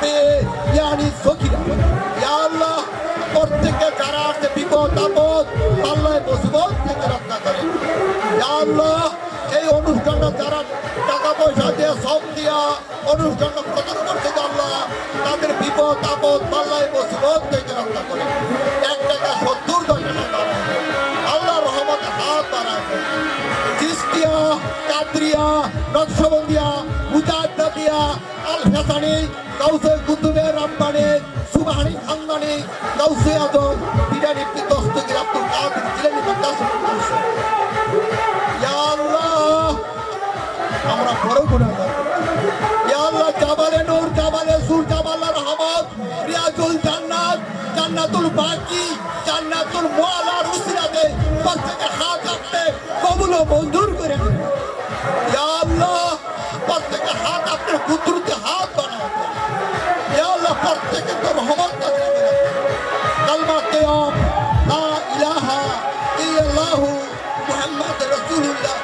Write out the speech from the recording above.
ইয়ানি সখিরা ইয়া আল্লাহ প্রত্যেকে যারা আছে বিপদ আপদ আল্লাহ মুসিবত থেকে রক্ষা করেন ইয়া আল্লাহ এই অনুষ্ঠানটা যারা টাকা পয়সা দিয়ে সব দিয়া অনুষ্ঠানটা প্রদান করছে আল্লাহ তাদের বিপদ আপদ আল্লাহ মুসিবত থেকে রক্ষা করেন 1 টাকা 70 টাকা আল্লাহ রহমতে হাত বাড়াবে চিস্তিয়া কাদরিয়া নকশবন্দিয়া মুজাদ্দিয়া আল হাসানি কাউসে কুতুবে রাব্বানি সুবহানি খানদানি কাউসে আজম বিদানি কি দস্তগীর আব্দুল কাদের জিলানী মুতাসিম ইয়া আল্লাহ আমরা বড় গুনাহগার ইয়া আল্লাহ জাবালে নূর জাবালে সুর জাবালে রহমত রিয়াজুল জান্নাত জান্নাতুল বাকি জান্নাতুল মুআলার উসিলাতে প্রত্যেকে হাত আপনি কবুল ও মঞ্জুর করে দিন ইয়া আল্লাহ প্রত্যেকে হাত আপনার কুদরতে হাত বানাও ইয়া আল্লাহ প্রত্যেকে তো রহমত নাযিল করে কালমা কিয়াম লা ইলাহা ইল্লাল্লাহু মুহাম্মাদুর রাসূলুল্লাহ